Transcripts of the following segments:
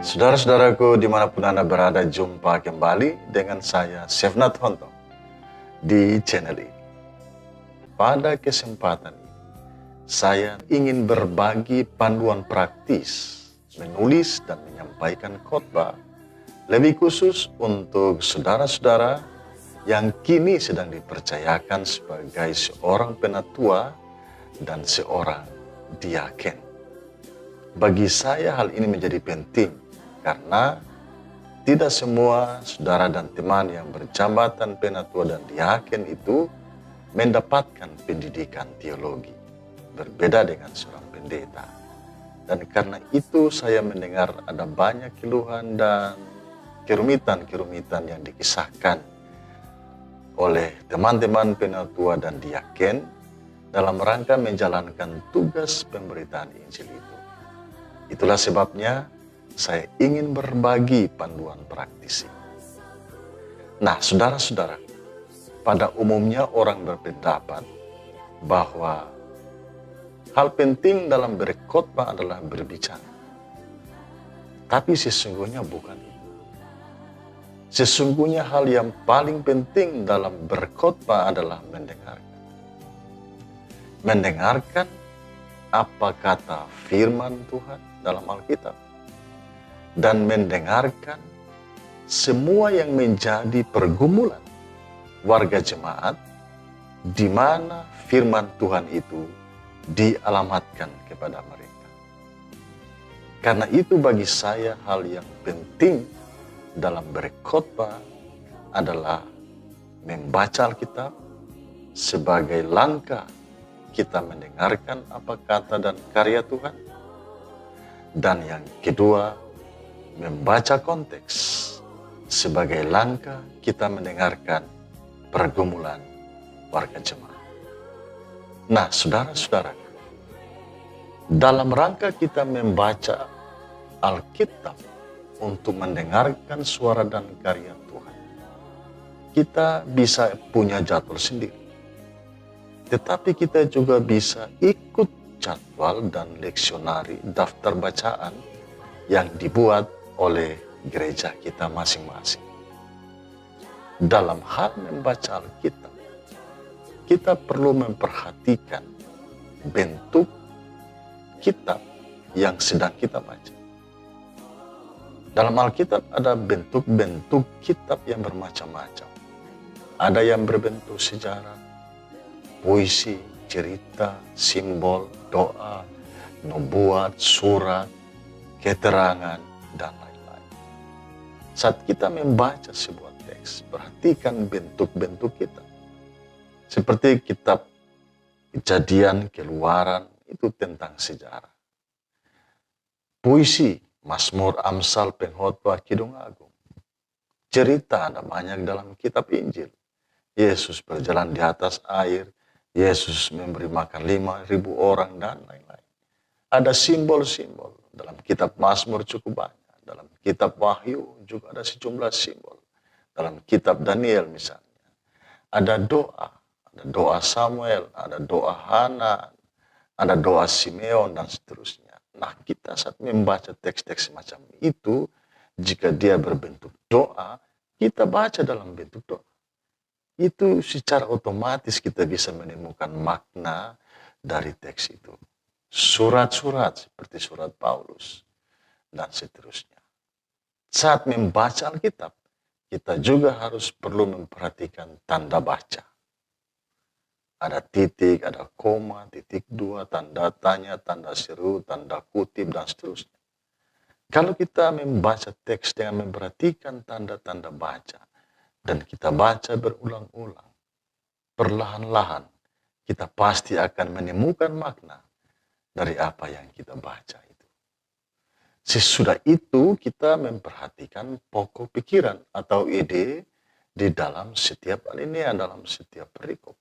Saudara-saudaraku dimanapun Anda berada, jumpa kembali dengan saya, Chef Nat Honto, di channel ini. Pada kesempatan ini, saya ingin berbagi panduan praktis, menulis dan menyampaikan khotbah, lebih khusus untuk saudara-saudara yang kini sedang dipercayakan sebagai seorang penatua dan seorang diaken. Bagi saya hal ini menjadi penting karena tidak semua saudara dan teman yang berjabatan penatua dan diaken itu mendapatkan pendidikan teologi, berbeda dengan seorang pendeta. Dan karena itu saya mendengar ada banyak keluhan dan kerumitan-kerumitan yang dikisahkan oleh teman-teman penatua dan diaken dalam rangka menjalankan tugas pemberitaan Injil itu. Itulah sebabnya saya ingin berbagi panduan praktis ini. Nah, saudara-saudara, pada umumnya orang berpendapat bahwa hal penting dalam berkhotbah adalah berbicara. Tapi sesungguhnya bukan itu. Sesungguhnya hal yang paling penting dalam berkhotbah adalah mendengarkan. Mendengarkan apa kata firman Tuhan dalam Alkitab. Dan mendengarkan semua yang menjadi pergumulan warga jemaat di mana firman Tuhan itu dialamatkan kepada mereka. Karena itu bagi saya hal yang penting dalam berkhotbah adalah membaca Alkitab sebagai langkah kita mendengarkan apa kata dan karya Tuhan. Dan yang kedua, membaca konteks sebagai langkah kita mendengarkan pergumulan warga jemaat. Nah, saudara-saudara, dalam rangka kita membaca Alkitab untuk mendengarkan suara dan karya Tuhan, kita bisa punya jadwal sendiri. Tetapi kita juga bisa ikut jadwal dan leksionari daftar bacaan yang dibuat oleh gereja kita masing-masing. Dalam hal membaca Alkitab, kita perlu memperhatikan bentuk kitab yang sedang kita baca. Dalam Alkitab ada bentuk-bentuk kitab yang bermacam-macam. Ada yang berbentuk sejarah, puisi, cerita, simbol, doa, nubuat, surat, keterangan, dan lain-lain. Saat kita membaca sebuah teks, perhatikan bentuk-bentuk kita. Seperti kitab Kejadian, Keluaran, itu tentang sejarah. Puisi, Mazmur, Amsal, Pengkhotbah, Kidung Agung. Cerita ada banyak dalam kitab Injil. Yesus berjalan di atas air, Yesus memberi makan 5.000 orang, dan lain-lain. Ada simbol-simbol. Dalam kitab Mazmur cukup banyak. Dalam kitab Wahyu juga ada sejumlah simbol. Dalam kitab Daniel misalnya. Ada doa Samuel, ada doa Hana, ada doa Simeon, dan seterusnya. Nah, kita saat membaca teks-teks semacam itu, jika dia berbentuk doa, kita baca dalam bentuk doa. Itu secara otomatis kita bisa menemukan makna dari teks itu. Surat-surat seperti surat Paulus, dan seterusnya. Saat membaca Alkitab, kita juga harus perlu memperhatikan tanda baca. Ada titik, ada koma, titik dua, tanda tanya, tanda seru, tanda kutip, dan seterusnya. Kalau kita membaca teks dengan memperhatikan tanda-tanda baca, dan kita baca berulang-ulang, perlahan-lahan, kita pasti akan menemukan makna dari apa yang kita baca itu. Sesudah itu kita memperhatikan pokok pikiran atau ide di dalam setiap alinea, dalam setiap perikop.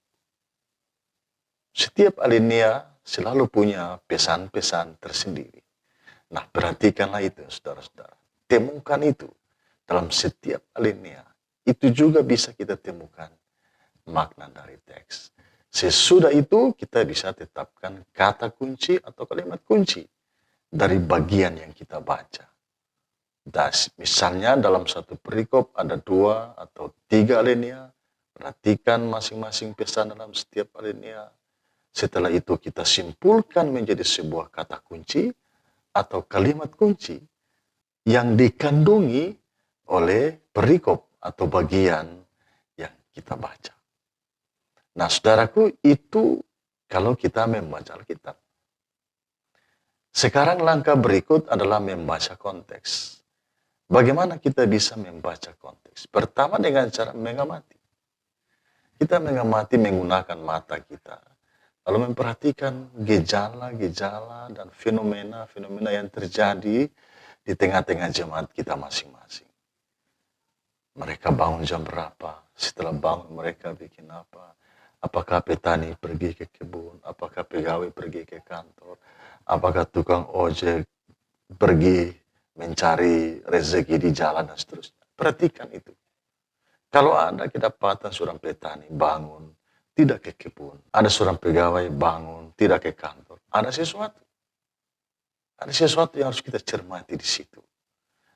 Setiap alinea selalu punya pesan-pesan tersendiri. Nah, perhatikanlah itu, saudara-saudara. Temukan itu dalam setiap alinea. Itu juga bisa kita temukan makna dari teks. Sesudah itu kita bisa tetapkan kata kunci atau kalimat kunci dari bagian yang kita baca. Misalnya dalam satu perikop ada 2 atau 3 alinea, perhatikan masing-masing pesan dalam setiap alinea. Setelah itu kita simpulkan menjadi sebuah kata kunci atau kalimat kunci yang dikandungi oleh perikop atau bagian yang kita baca. Nah, saudaraku, itu kalau kita membaca Alkitab. Sekarang langkah berikut adalah membaca konteks. Bagaimana kita bisa membaca konteks? Pertama dengan cara mengamati. Kita mengamati menggunakan mata kita. Lalu memperhatikan gejala-gejala dan fenomena-fenomena yang terjadi di tengah-tengah jemaat kita masing-masing. Mereka bangun jam berapa? Setelah bangun mereka bikin apa? Apakah petani pergi ke kebun? Apakah pegawai pergi ke kantor? Apakah tukang ojek pergi mencari rezeki di jalan dan seterusnya? Perhatikan itu. Kalau ada kedapatan seorang petani bangun, tidak ke kebun. Ada seorang pegawai bangun, tidak ke kantor. Ada sesuatu. Ada sesuatu yang harus kita cermati di situ.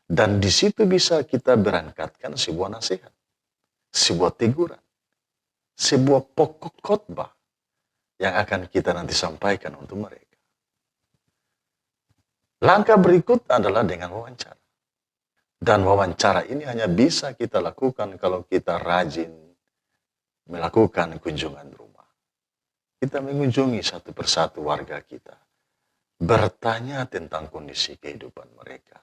Dan di situ bisa kita berangkatkan sebuah nasihat, sebuah teguran, sebuah pokok khotbah yang akan kita nanti sampaikan untuk mereka. Langkah berikut adalah dengan wawancara. Dan wawancara ini hanya bisa kita lakukan kalau kita rajin melakukan kunjungan rumah. Kita mengunjungi satu persatu warga kita. Bertanya tentang kondisi kehidupan mereka.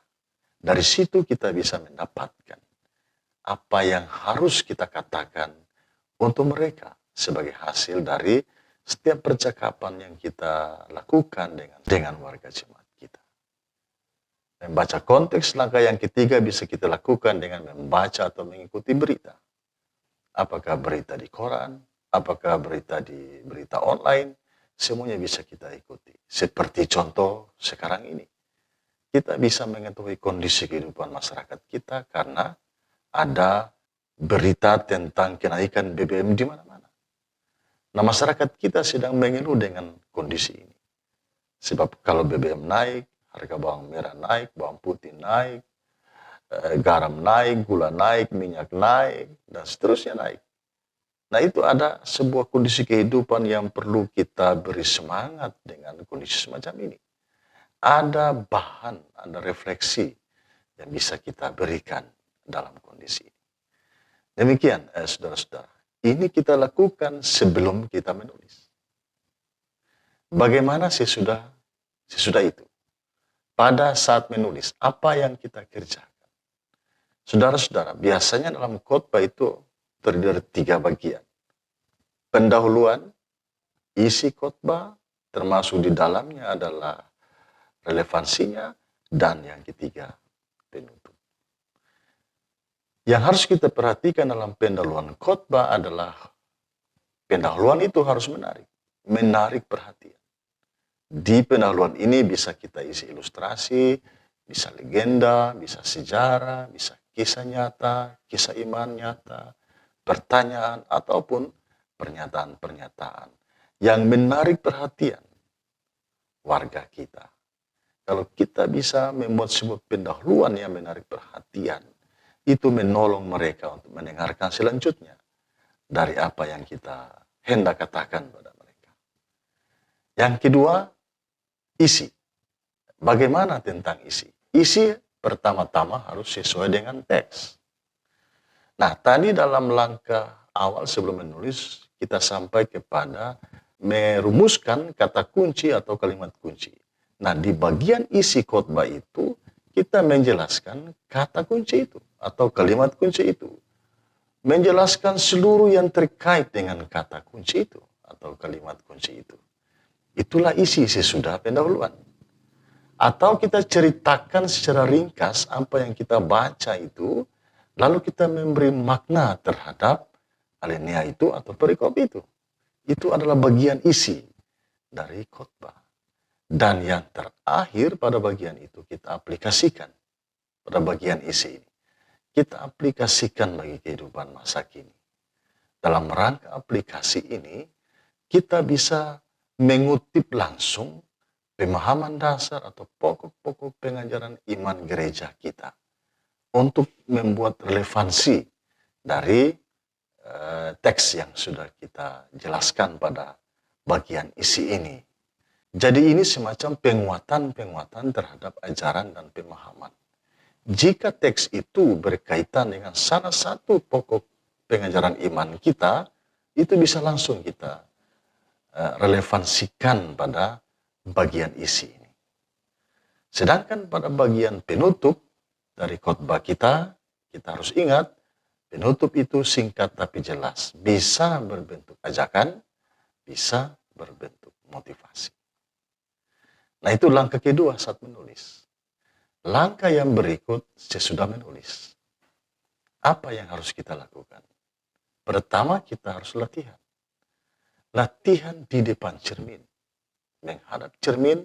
Dari situ kita bisa mendapatkan apa yang harus kita katakan untuk mereka sebagai hasil dari setiap percakapan yang kita lakukan dengan warga jemaat kita. Membaca konteks, langkah yang ketiga bisa kita lakukan dengan membaca atau mengikuti berita. Apakah berita di koran, apakah berita di berita online, semuanya bisa kita ikuti. Seperti contoh sekarang ini. Kita bisa mengetahui kondisi kehidupan masyarakat kita karena ada berita tentang kenaikan BBM di mana-mana. Nah, masyarakat kita sedang mengeluh dengan kondisi ini. Sebab kalau BBM naik, harga bawang merah naik, bawang putih naik, garam naik, gula naik, minyak naik, dan seterusnya naik. Nah, itu ada sebuah kondisi kehidupan yang perlu kita beri semangat dengan kondisi semacam ini. Ada bahan, ada refleksi yang bisa kita berikan dalam kondisi ini. Demikian, saudara-saudara. Ini kita lakukan sebelum kita menulis. Bagaimana sesudah itu? Pada saat menulis, apa yang kita kerjakan? Saudara-saudara, biasanya dalam khotbah itu terdiri dari 3 bagian. Pendahuluan, isi khotbah, termasuk di dalamnya adalah relevansinya, dan yang ketiga, penutup. Yang harus kita perhatikan dalam pendahuluan khotbah adalah pendahuluan itu harus menarik perhatian. Di pendahuluan ini bisa kita isi ilustrasi, bisa legenda, bisa sejarah, bisa kisah nyata, kisah iman nyata, pertanyaan, ataupun pernyataan-pernyataan yang menarik perhatian warga kita. Kalau kita bisa membuat sebuah pendahuluan yang menarik perhatian, itu menolong mereka untuk mendengarkan selanjutnya dari apa yang kita hendak katakan pada mereka. Yang kedua, isi. Bagaimana tentang isi? Isi pertama-tama harus sesuai dengan teks. Nah, tadi dalam langkah awal sebelum menulis, kita sampai kepada merumuskan kata kunci atau kalimat kunci. Nah, di bagian isi khotbah itu, kita menjelaskan kata kunci itu atau kalimat kunci itu. Menjelaskan seluruh yang terkait dengan kata kunci itu atau kalimat kunci itu. Itulah isi sesudah pendahuluan. Atau kita ceritakan secara ringkas apa yang kita baca itu, lalu kita memberi makna terhadap alinea itu atau perikop itu. Itu adalah bagian isi dari khotbah. Dan yang terakhir pada bagian itu kita aplikasikan pada bagian isi ini. Kita aplikasikan bagi kehidupan masa kini. Dalam rangka aplikasi ini, kita bisa mengutip langsung pemahaman dasar atau pokok-pokok pengajaran iman gereja kita. untuk membuat relevansi dari teks yang sudah kita jelaskan pada bagian isi ini. Jadi ini semacam penguatan-penguatan terhadap ajaran dan pemahaman. Jika teks itu berkaitan dengan salah satu pokok pengajaran iman kita, itu bisa langsung kita relevansikan pada bagian isi ini. Sedangkan pada bagian penutup dari khotbah kita harus ingat, penutup itu singkat tapi jelas. Bisa berbentuk ajakan, bisa berbentuk motivasi. Nah, itu langkah kedua saat menulis. Langkah yang berikut sesudah menulis. Apa yang harus kita lakukan? Pertama, kita harus latihan. Latihan di depan cermin. Menghadap cermin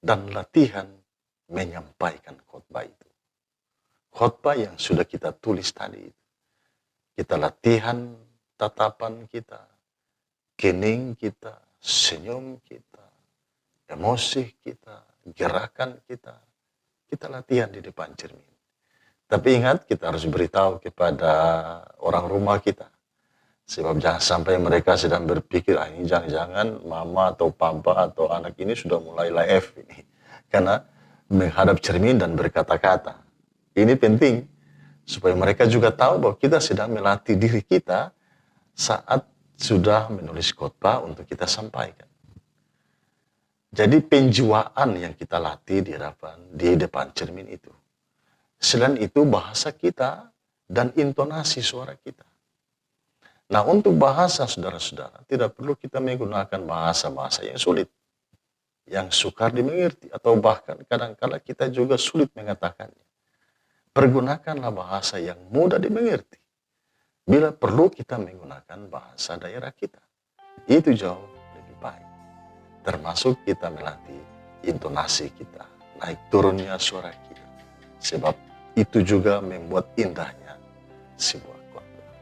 dan latihan menyampaikan khotbah itu. Khotbah yang sudah kita tulis tadi. Kita latihan tatapan kita, kening kita, senyum kita, emosi kita, gerakan kita. Kita latihan di depan cermin. Tapi ingat, kita harus beritahu kepada orang rumah kita. Sebab jangan sampai mereka sedang berpikir, ini jangan-jangan mama atau papa atau anak ini sudah mulai live ini. Karena menghadap cermin dan berkata-kata. Ini penting, supaya mereka juga tahu bahwa kita sedang melatih diri kita saat sudah menulis khotbah untuk kita sampaikan. Jadi penjiwaan yang kita latih di depan cermin itu. Selain itu bahasa kita dan intonasi suara kita. Nah, untuk bahasa saudara-saudara, tidak perlu kita menggunakan bahasa-bahasa yang sulit, yang sukar dimengerti, atau bahkan kadang-kadang kita juga sulit mengatakannya. Pergunakanlah bahasa yang mudah dimengerti. Bila perlu kita menggunakan bahasa daerah kita, itu jauh lebih baik. Termasuk kita melatih intonasi kita, naik turunnya suara kita. Sebab itu juga membuat indahnya sebuah khotbah.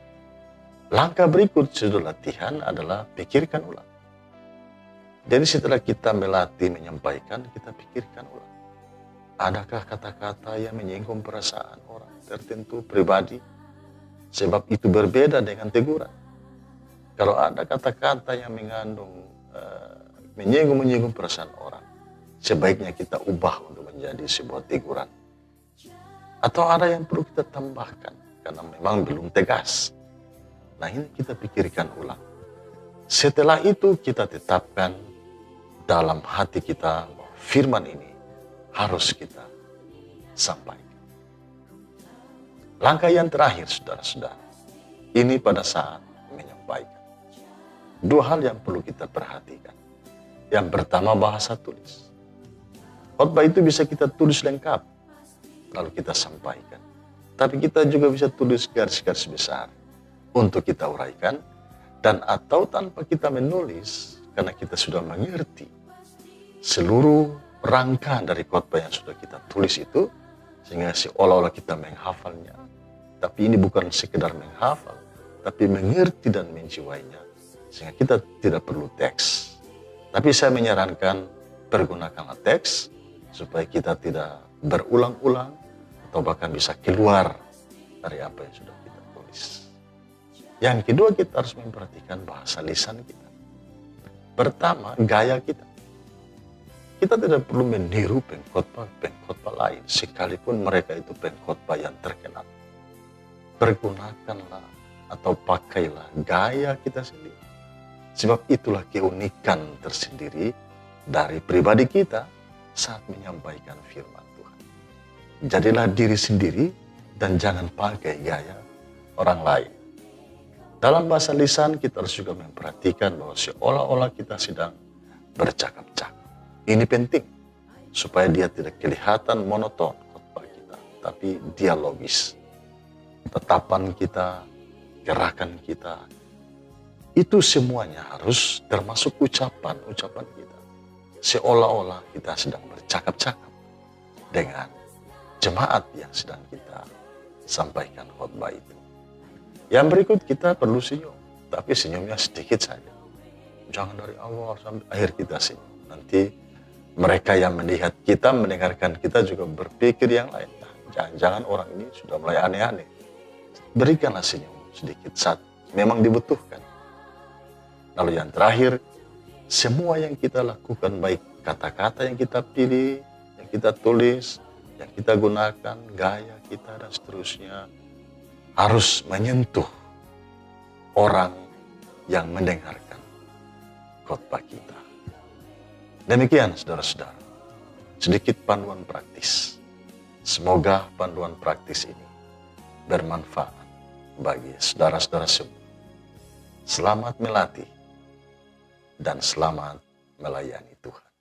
Langkah berikut setelah latihan adalah pikirkan ulang. Jadi setelah kita melatih menyampaikan, kita pikirkan ulang. Adakah kata-kata yang menyinggung perasaan orang tertentu pribadi? Sebab itu berbeda dengan teguran. Kalau ada kata-kata yang mengandung menyinggung perasaan orang, sebaiknya kita ubah untuk menjadi sebuah teguran. Atau ada yang perlu kita tambahkan karena memang belum tegas. Nah, ini kita pikirkan ulang. Setelah itu kita tetapkan dalam hati kita bahwa firman ini harus kita sampaikan. Langkah yang terakhir, saudara-saudara, ini pada saat menyampaikan. Dua hal yang perlu kita perhatikan. Yang pertama, bahasa tulis. Khotbah itu bisa kita tulis lengkap, lalu kita sampaikan. Tapi kita juga bisa tulis garis-garis besar untuk kita uraikan, dan atau tanpa kita menulis, karena kita sudah mengerti seluruh rangka dari khotbah yang sudah kita tulis itu, sehingga seolah-olah kita menghafalnya. Tapi ini bukan sekedar menghafal, tapi mengerti dan menjiwainya, sehingga kita tidak perlu teks. Tapi saya menyarankan, pergunakanlah teks, supaya kita tidak berulang-ulang, atau bahkan bisa keluar dari apa yang sudah kita tulis. Yang kedua, kita harus memperhatikan bahasa lisan kita. Pertama, gaya kita. Kita tidak perlu meniru pengkhotbah lain, sekalipun mereka itu pengkhotbah yang terkenal. Pergunakanlah atau pakailah gaya kita sendiri. Sebab itulah keunikan tersendiri dari pribadi kita saat menyampaikan firman Tuhan. Jadilah diri sendiri dan jangan pakai gaya orang lain. Dalam bahasa lisan kita harus juga memperhatikan bahwa seolah-olah kita sedang bercakap-cakap. Ini penting supaya dia tidak kelihatan monoton khotbah kita, tapi dialogis. Tatapan kita, gerakan kita, itu semuanya harus termasuk ucapan-ucapan kita. Seolah-olah kita sedang bercakap-cakap dengan jemaat yang sedang kita sampaikan khotbah itu. Yang berikut, kita perlu senyum, tapi senyumnya sedikit saja. Jangan dari awal sampai akhir kita senyum. Nanti mereka yang melihat kita, mendengarkan kita juga berpikir yang lain. Nah, Jangan-jangan orang ini sudah mulai aneh-aneh. Berikanlah senyum sedikit saat memang dibutuhkan. Lalu yang terakhir, semua yang kita lakukan, baik kata-kata yang kita pilih, yang kita tulis, yang kita gunakan, gaya kita dan seterusnya, harus menyentuh orang yang mendengarkan khotbah kita. Demikian saudara-saudara, sedikit panduan praktis. Semoga panduan praktis ini bermanfaat bagi saudara-saudara semua. Selamat melatih dan selamat melayani Tuhan.